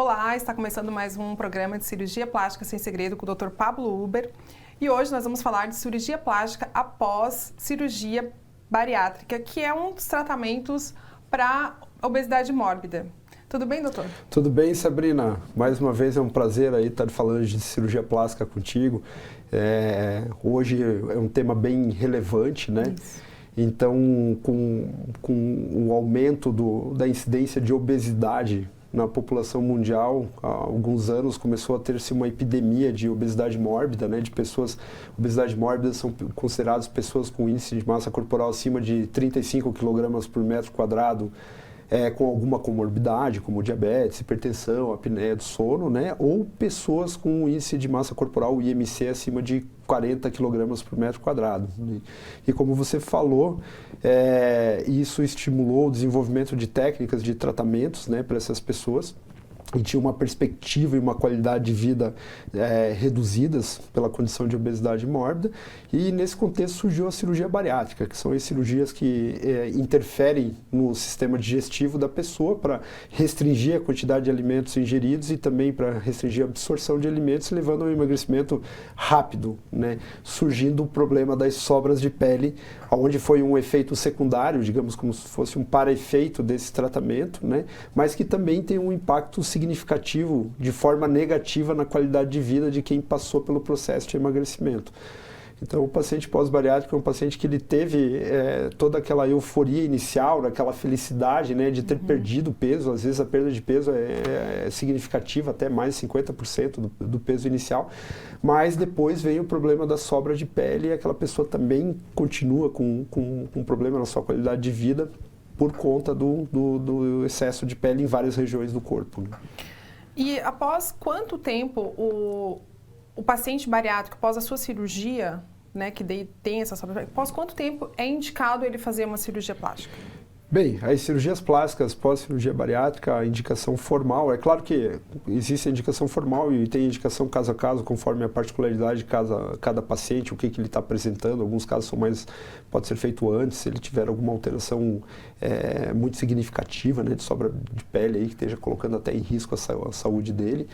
Olá, está começando mais um programa de Cirurgia Plástica Sem Segredo com o Dr. Pablo Huber. E hoje nós vamos falar de cirurgia plástica após cirurgia bariátrica, que é um dos tratamentos para obesidade mórbida. Tudo bem, doutor? Tudo bem, Sabrina. Mais uma vez é um prazer aí estar falando de cirurgia plástica contigo. Hoje é um tema bem relevante, né? Isso. Então, com o aumento da incidência de obesidade na população mundial, há alguns anos começou a ter-se uma epidemia de obesidade mórbida, né? Obesidade mórbida são consideradas pessoas com índice de massa corporal acima de 35 kg por metro quadrado, com alguma comorbidade, como diabetes, hipertensão, apneia do sono, né? Ou pessoas com índice de massa corporal, o IMC, acima de 40 kg por metro quadrado. E como você falou, isso estimulou o desenvolvimento de técnicas de tratamentos, né, para essas pessoas. E tinha uma perspectiva e uma qualidade de vida reduzidas pela condição de obesidade mórbida. E nesse contexto surgiu a cirurgia bariátrica, que são as cirurgias que interferem no sistema digestivo da pessoa para restringir a quantidade de alimentos ingeridos e também para restringir a absorção de alimentos, levando a um emagrecimento rápido, né? Surgindo o problema das sobras de pele, onde foi um efeito secundário, digamos como se fosse um para-efeito desse tratamento, né? Mas que também tem um impacto significativo de forma negativa na qualidade de vida de quem passou pelo processo de emagrecimento. Então, o paciente pós-bariátrico é um paciente que ele teve toda aquela euforia inicial, aquela felicidade, né, de ter perdido peso. Às vezes a perda de peso é significativa, até mais de 50% do peso inicial, mas depois vem o problema da sobra de pele e aquela pessoa também continua com um problema na sua qualidade de vida por conta do excesso de pele em várias regiões do corpo. E após quanto tempo o paciente bariátrico, após a sua cirurgia, né, que daí tem essa sobra, após quanto tempo é indicado ele fazer uma cirurgia plástica? Bem, as cirurgias plásticas pós-cirurgia bariátrica, a indicação formal, é claro que existe a indicação formal e tem indicação caso a caso, conforme a particularidade de cada paciente, o que ele está apresentando. Alguns casos pode ser feito antes, se ele tiver alguma alteração muito significativa, né, de sobra de pele aí, que esteja colocando até em risco a saúde dele.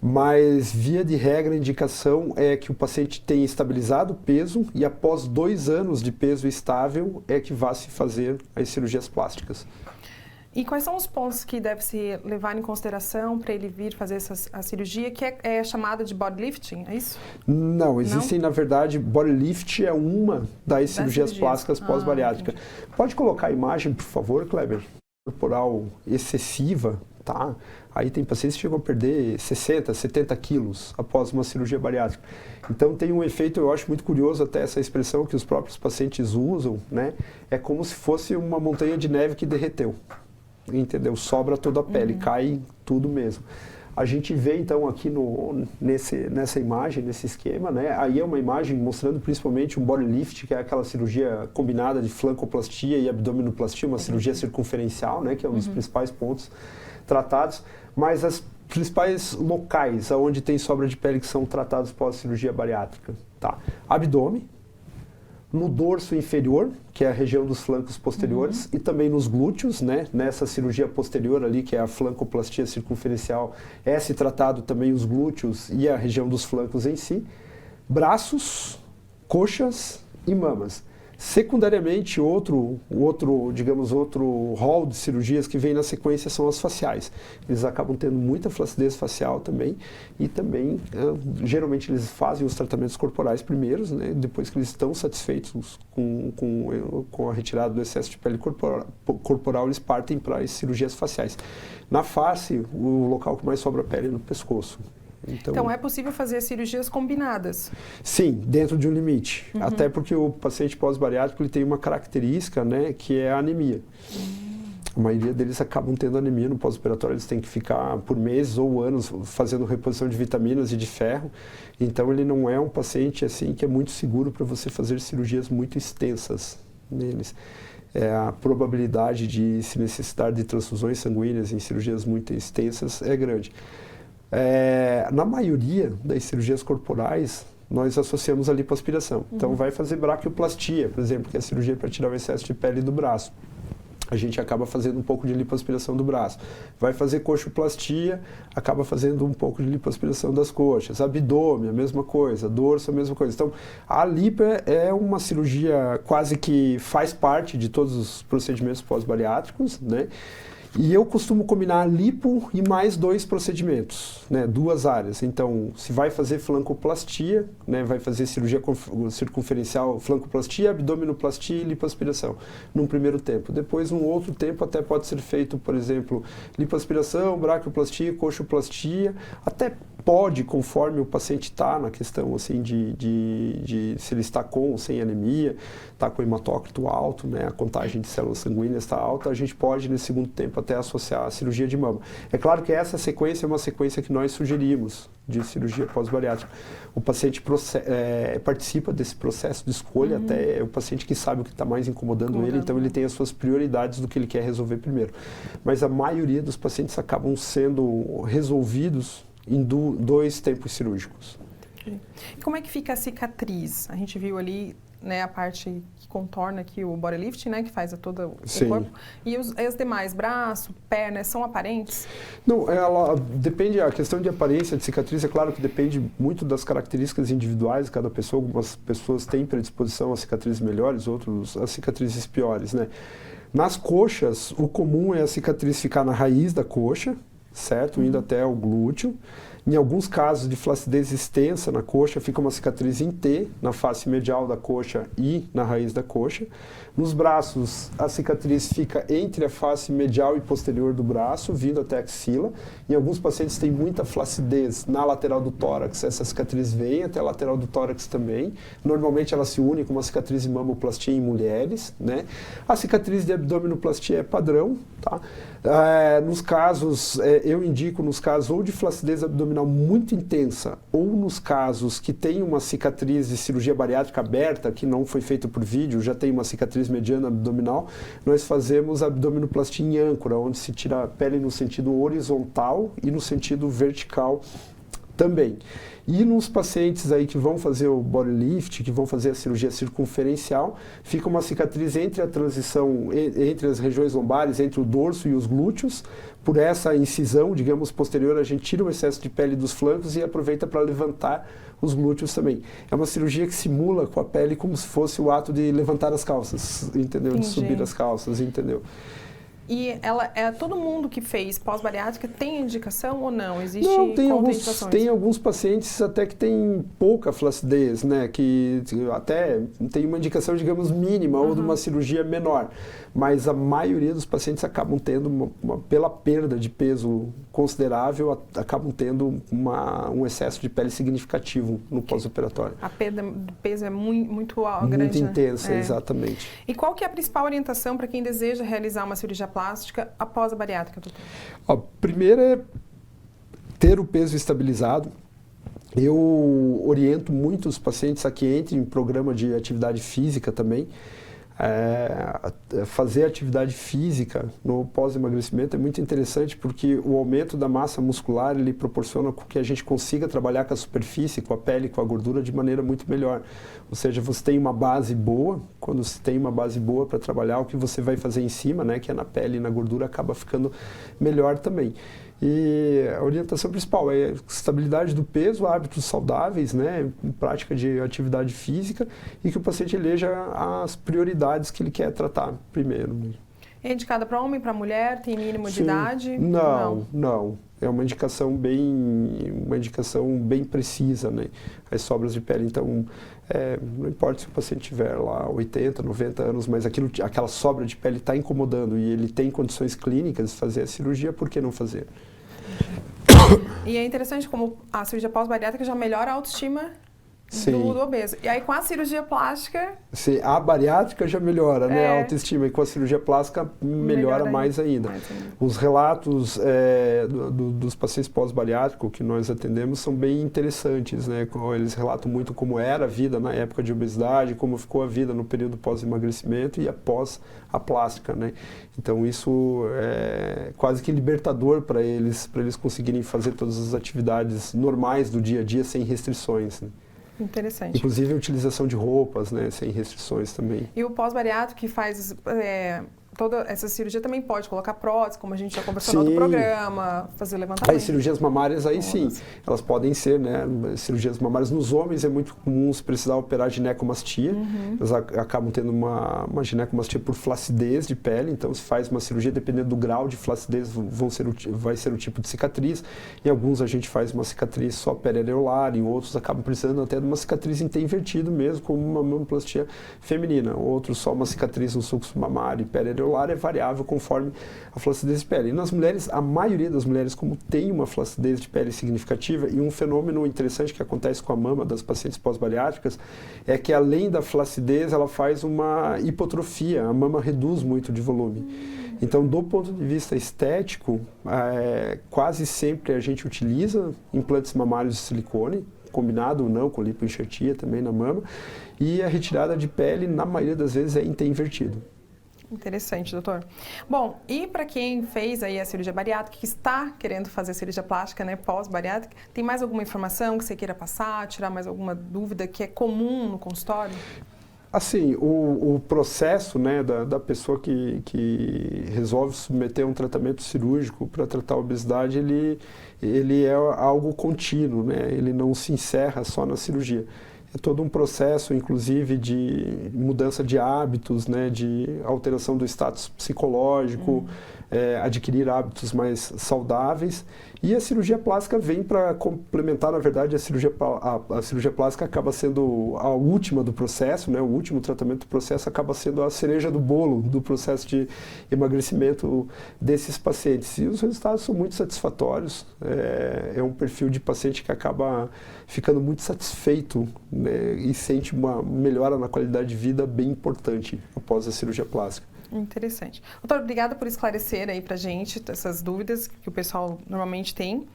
Mas, via de regra, a indicação é que o paciente tenha estabilizado o peso e após 2 anos de peso estável é que vá se fazer as cirurgias plásticas. E quais são os pontos que deve se levar em consideração para ele vir fazer a cirurgia, que é chamada de body lifting, é isso? Não, existem, na verdade, body lift é uma das cirurgias plásticas pós-bariátrica. Pode colocar a imagem, por favor, Kleber? Corporal excessiva, tá? Aí tem pacientes que chegam a perder 60, 70 quilos após uma cirurgia bariátrica. Então tem um efeito, eu acho muito curioso até essa expressão que os próprios pacientes usam, né? É como se fosse uma montanha de neve que derreteu, entendeu? Sobra toda a pele, cai tudo mesmo. A gente vê então aqui nessa imagem, nesse esquema, né? Aí é uma imagem mostrando principalmente um body lift, que é aquela cirurgia combinada de flancoplastia e abdominoplastia, uma cirurgia circunferencial, né? Que é um dos principais pontos tratados, mas as principais locais onde tem sobra de pele que são tratados pós-cirurgia bariátrica, tá? Abdômen, no dorso inferior, que é a região dos flancos posteriores, e também nos glúteos, né? Nessa cirurgia posterior ali, que é a flancoplastia circunferencial, se tratado também os glúteos e a região dos flancos em si, braços, coxas e mamas. Secundariamente, outro rol de cirurgias que vem na sequência são as faciais. Eles acabam tendo muita flacidez facial também e também, geralmente, eles fazem os tratamentos corporais primeiros, né? Depois que eles estão satisfeitos com a retirada do excesso de pele corporal, eles partem para as cirurgias faciais. Na face, o local que mais sobra pele é no pescoço. Então é possível fazer cirurgias combinadas? Sim, dentro de um limite. Até porque o paciente pós-bariátrico ele tem uma característica, né, que é a anemia. A maioria deles acabam tendo anemia no pós-operatório, eles têm que ficar por meses ou anos fazendo reposição de vitaminas e de ferro. Então ele não é um paciente assim que é muito seguro para você fazer cirurgias muito extensas neles. A probabilidade de se necessitar de transfusões sanguíneas em cirurgias muito extensas é grande. Na maioria das cirurgias corporais, nós associamos a lipoaspiração. Então, vai fazer braquioplastia, por exemplo, que é a cirurgia para tirar o excesso de pele do braço. a gente acaba fazendo um pouco de lipoaspiração do braço. Vai fazer coxoplastia, acaba fazendo um pouco de lipoaspiração das coxas. Abdômen, a mesma coisa. Dorso, a mesma coisa. Então, a lipo é uma cirurgia quase que faz parte de todos os procedimentos pós-bariátricos, né? E eu costumo combinar lipo e mais 2 procedimentos, né, 2 áreas. Então, se vai fazer flancoplastia, né, vai fazer cirurgia circunferencial, flancoplastia, abdominoplastia e lipoaspiração, num primeiro tempo. Depois, num outro tempo, até pode ser feito, por exemplo, lipoaspiração, braquioplastia, coxoplastia, até pode, conforme o paciente está na questão assim, de se ele está com ou sem anemia, está com hematócrito alto, né, a contagem de células sanguíneas está alta, a gente pode, nesse segundo tempo, até associar a cirurgia de mama. É claro que essa sequência é uma sequência que nós sugerimos de cirurgia pós-bariátrica. O paciente participa desse processo de escolha, até é o paciente que sabe o que está mais incomodando ele, então ele tem as suas prioridades do que ele quer resolver primeiro. Mas a maioria dos pacientes acabam sendo resolvidos em 2 tempos cirúrgicos. E como é que fica a cicatriz? A gente viu ali, né, a parte que contorna aqui o body lift, né, que faz todo o corpo. E os demais, braço, perna, são aparentes? Não, ela depende, a questão de aparência de cicatriz, é claro que depende muito das características individuais de cada pessoa. Algumas pessoas têm predisposição a cicatrizes melhores, outros a cicatrizes piores, né? Nas coxas, o comum é a cicatriz ficar na raiz da coxa, certo? Indo até o glúteo. Em alguns casos de flacidez extensa na coxa, fica uma cicatriz em T, na face medial da coxa e na raiz da coxa. Nos braços, a cicatriz fica entre a face medial e posterior do braço, vindo até a axila. Em alguns pacientes tem muita flacidez na lateral do tórax, essa cicatriz vem até a lateral do tórax também. Normalmente ela se une com uma cicatriz de mamoplastia em mulheres, né? A cicatriz de abdominoplastia é padrão, tá? Nos casos, eu indico nos casos ou de flacidez abdominal muito intensa, ou nos casos que tem uma cicatriz de cirurgia bariátrica aberta, que não foi feito por vídeo, já tem uma cicatriz mediana abdominal, nós fazemos abdominoplastia em âncora, onde se tira a pele no sentido horizontal e no sentido vertical também. E nos pacientes aí que vão fazer o body lift, que vão fazer a cirurgia circunferencial, fica uma cicatriz entre a transição, entre as regiões lombares, entre o dorso e os glúteos. Por essa incisão, digamos, posterior, a gente tira o excesso de pele dos flancos e aproveita para levantar os glúteos também. É uma cirurgia que simula com a pele como se fosse o ato de levantar as calças, entendeu? Entendi. De subir as calças, entendeu? E todo mundo que fez pós-bariátrica tem indicação ou não? Existe não, contraindicações? Tem alguns pacientes até que tem pouca flacidez, né? Que até tem uma indicação, digamos, mínima ou de uma cirurgia menor. Mas a maioria dos pacientes acabam tendo, pela perda de peso considerável, acabam tendo um excesso de pele significativo no pós-operatório. A perda de peso é muito grande, muito né? intensa, exatamente. E qual que é a principal orientação para quem deseja realizar uma cirurgia plástica após a bariátrica, doutor? Primeiro é ter o peso estabilizado. Eu oriento muitos pacientes a que entrem em programa de atividade física também. Fazer atividade física no pós-emagrecimento é muito interessante porque o aumento da massa muscular ele proporciona que a gente consiga trabalhar com a superfície, com a pele, com a gordura de maneira muito melhor. Ou seja, você tem uma base boa, quando você tem uma base boa para trabalhar, o que você vai fazer em cima, né, que é na pele e na gordura, acaba ficando melhor também. E a orientação principal é estabilidade do peso, hábitos saudáveis, né, prática de atividade física e que o paciente eleja as prioridades que ele quer tratar primeiro. É indicada para homem, para mulher? Tem mínimo de idade? Não. É uma indicação bem precisa, né? As sobras de pele, então, não importa se o paciente tiver lá 80, 90 anos, mas aquela sobra de pele está incomodando e ele tem condições clínicas de fazer a cirurgia, por que não fazer? E é interessante como a cirurgia pós-bariátrica já melhora a autoestima do obeso. E aí com a cirurgia plástica... Sim, a bariátrica já melhora, né, a autoestima, e com a cirurgia plástica melhora mais ainda. Os relatos dos pacientes pós-bariátricos que nós atendemos são bem interessantes, né? Eles relatam muito como era a vida na época de obesidade, como ficou a vida no período pós-emagrecimento e após a plástica, né? Então isso é quase que libertador para eles conseguirem fazer todas as atividades normais do dia a dia sem restrições, né? Interessante. Inclusive a utilização de roupas, né, sem restrições também. E o pós-bariátrico que faz toda essa cirurgia também pode colocar prótese, como a gente já conversou no outro programa, fazer levantamento. As cirurgias mamárias aí sim, elas podem ser, né? Cirurgias mamárias nos homens é muito comum se precisar operar ginecomastia. Elas acabam tendo uma ginecomastia por flacidez de pele, então se faz uma cirurgia, dependendo do grau de flacidez, vai ser o tipo de cicatriz. Em alguns a gente faz uma cicatriz só periareolar, em outros acabam precisando até de uma cicatriz em T invertido mesmo, como uma mamoplastia feminina. Outros só uma cicatriz no sulco mamário e periareolar é variável conforme a flacidez de pele. E nas mulheres, a maioria das mulheres, como tem uma flacidez de pele significativa, e um fenômeno interessante que acontece com a mama das pacientes pós-bariátricas é que além da flacidez, ela faz uma hipotrofia, a mama reduz muito de volume. Então, do ponto de vista estético, quase sempre a gente utiliza implantes mamários de silicone, combinado ou não com lipoenxertia também na mama, e a retirada de pele, na maioria das vezes, é em T invertido. Interessante, doutor. Bom, e para quem fez aí a cirurgia bariátrica, que está querendo fazer cirurgia plástica, né, pós-bariátrica, tem mais alguma informação que você queira passar, tirar mais alguma dúvida que é comum no consultório? Assim, o processo, né, da pessoa que resolve submeter um tratamento cirúrgico para tratar a obesidade, ele é algo contínuo, né? Ele não se encerra só na cirurgia. É todo um processo, inclusive, de mudança de hábitos, né, de alteração do status psicológico, adquirir hábitos mais saudáveis. E a cirurgia plástica vem para complementar, na verdade, a cirurgia plástica acaba sendo a última do processo, né, o último tratamento do processo acaba sendo a cereja do bolo do processo de emagrecimento desses pacientes. E os resultados são muito satisfatórios. É um perfil de paciente que acaba ficando muito satisfeito, né, e sente uma melhora na qualidade de vida bem importante após a cirurgia plástica. Interessante. Doutor, obrigada por esclarecer aí pra gente essas dúvidas que o pessoal normalmente tem.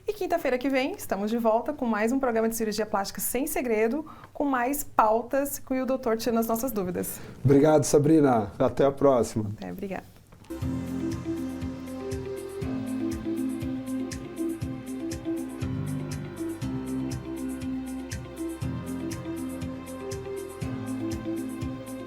E quinta-feira que vem estamos de volta com mais um programa de cirurgia plástica sem segredo, com mais pautas que o doutor tira as nossas dúvidas. Obrigado, Sabrina. Até a próxima. Obrigada.